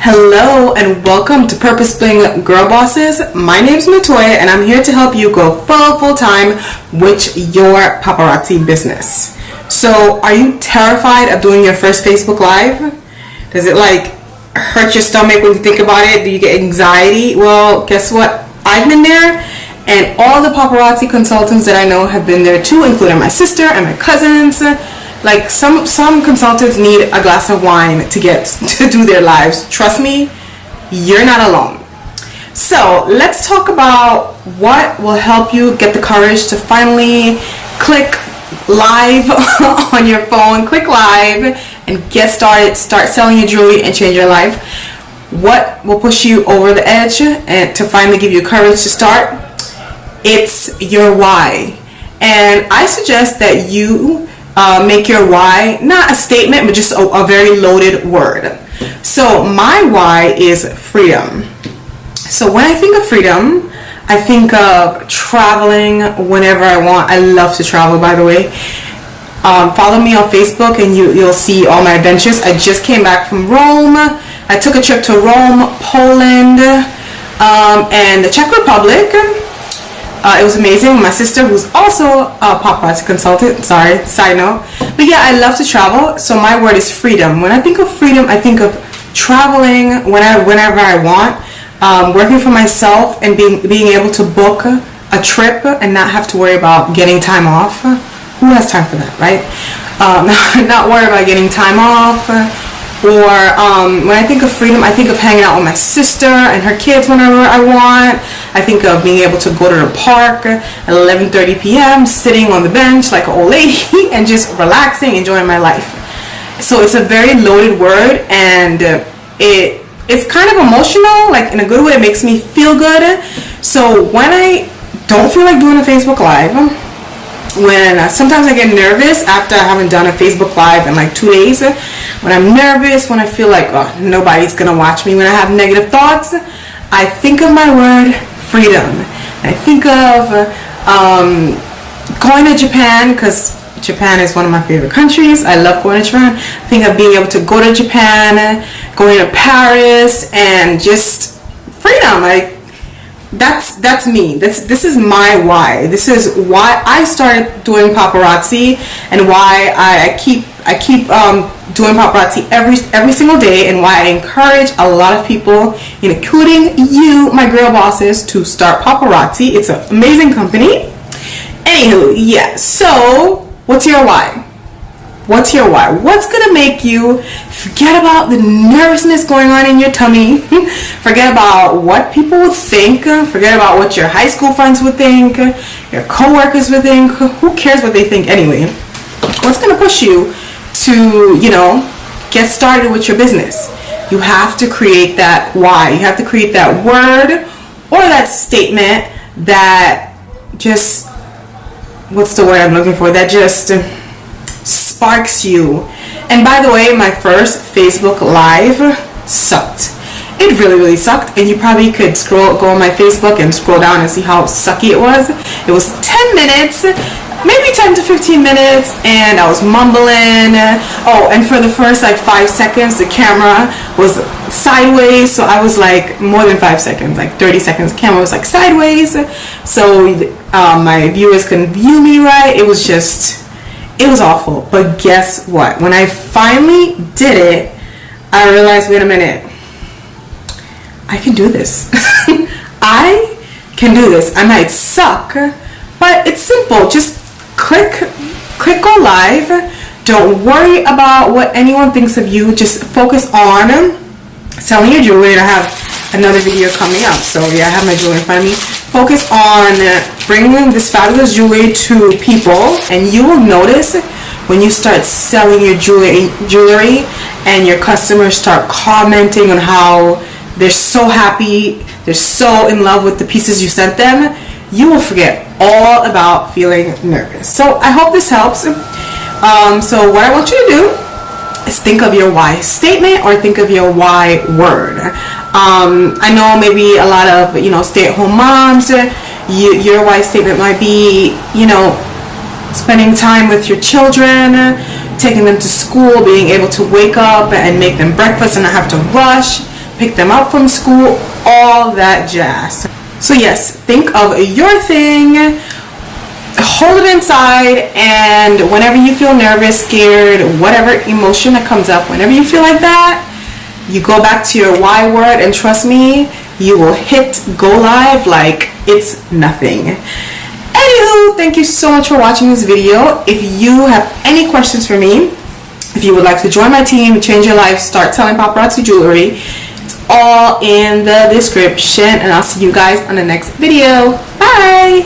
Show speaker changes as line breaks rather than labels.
Hello and welcome to Purpose Bling Girl Bosses. My name is Matoya and I'm here to help you go full time with your paparazzi business. So are you terrified of doing your first Facebook Live? Does it hurt your stomach when you think about it? Do you get anxiety? Well, guess what? I've been there, and all the paparazzi consultants that I know have been there too, including my sister and my cousins. Some consultants need a glass of wine to do their lives. Trust me, you're not alone. So let's talk about what will help you get the courage to finally click live on your phone, click live and get started, start selling your jewelry and change your life. What will push you over the edge and to finally give you courage to start? It's your why. And I suggest that you make your why not a statement but just a very loaded word. So my why is freedom. So when I think of freedom, I think of traveling whenever I want. I love to travel, by the way. Follow me on Facebook and you'll see all my adventures. I just came back from Rome. I took a trip to Rome, Poland, and the Czech Republic. It was amazing. My sister, who's also a paparazzi consultant, sorry, side note. But yeah, I love to travel, so my word is freedom. When I think of freedom, I think of traveling whenever I want, working for myself and being able to book a trip and not have to worry about getting time off. Who has time for that, right? Not worry about getting time off. Or when I think of freedom, I think of hanging out with my sister and her kids whenever I want. I think of being able to go to the park at 11:30 p.m., sitting on the bench like an old lady and just relaxing, enjoying my life. So it's a very loaded word, and it's kind of emotional, like in a good way. It makes me feel good. So when I don't feel like doing a Facebook Live, when sometimes I get nervous after I haven't done a Facebook Live in like 2 days, when I'm nervous, when I feel like nobody's gonna watch me, when I have negative thoughts, I think of my word freedom. I think of going to Japan, because Japan is one of my favorite countries. I love going to Japan. I think of being able to go to Japan, going to Paris, and just freedom. That's me. This is my why. This is why I started doing paparazzi, and why I keep doing paparazzi every single day, and why I encourage a lot of people, including you, my girl bosses, to start paparazzi. It's an amazing company. Anywho, yeah. So what's your why? What's your why? What's gonna make you forget about the nervousness going on in your tummy? Forget about what people would think. Forget about what your high school friends would think, your coworkers would think. Who cares what they think anyway? What's gonna push you to, get started with your business? You have to create that why. You have to create that word or that statement that just, what's the word I'm looking for? That just sparks you. And by the way, my first Facebook Live sucked. It really sucked, and you probably could go on my Facebook and scroll down and see how sucky it was. It was 10 minutes, maybe 10 to 15 minutes, and I was mumbling. Oh, and for the first 5 seconds, the camera was sideways, so I was more than 5 seconds, 30 seconds, the camera was sideways, so my viewers couldn't view me right. It was awful. But guess what? When I finally did it, I realized, wait a minute, I can do this. I can do this. I might suck, but it's simple. Just click go live. Don't worry about what anyone thinks of you. Just focus on selling your jewelry. And I have another video coming up. So yeah, I have my jewelry in front of me. Focus on bringing this fabulous jewelry to people, and you will notice when you start selling your jewelry and your customers start commenting on how they're so happy, they're so in love with the pieces you sent them, you will forget all about feeling nervous. So I hope this helps. So what I want you to do is think of your why statement or think of your why word. I know maybe a lot of stay-at-home moms, your why statement might be spending time with your children, taking them to school, being able to wake up and make them breakfast and not have to rush, pick them up from school, all that jazz. So yes, think of your thing, hold it inside, and whenever you feel nervous, scared, whatever emotion that comes up, whenever you feel like that, you go back to your why word, and trust me, you will hit go live like it's nothing. Anywho, thank you so much for watching this video. If you have any questions for me, if you would like to join my team, change your life, start selling paparazzi jewelry, it's all in the description, and I'll see you guys on the next video. Bye!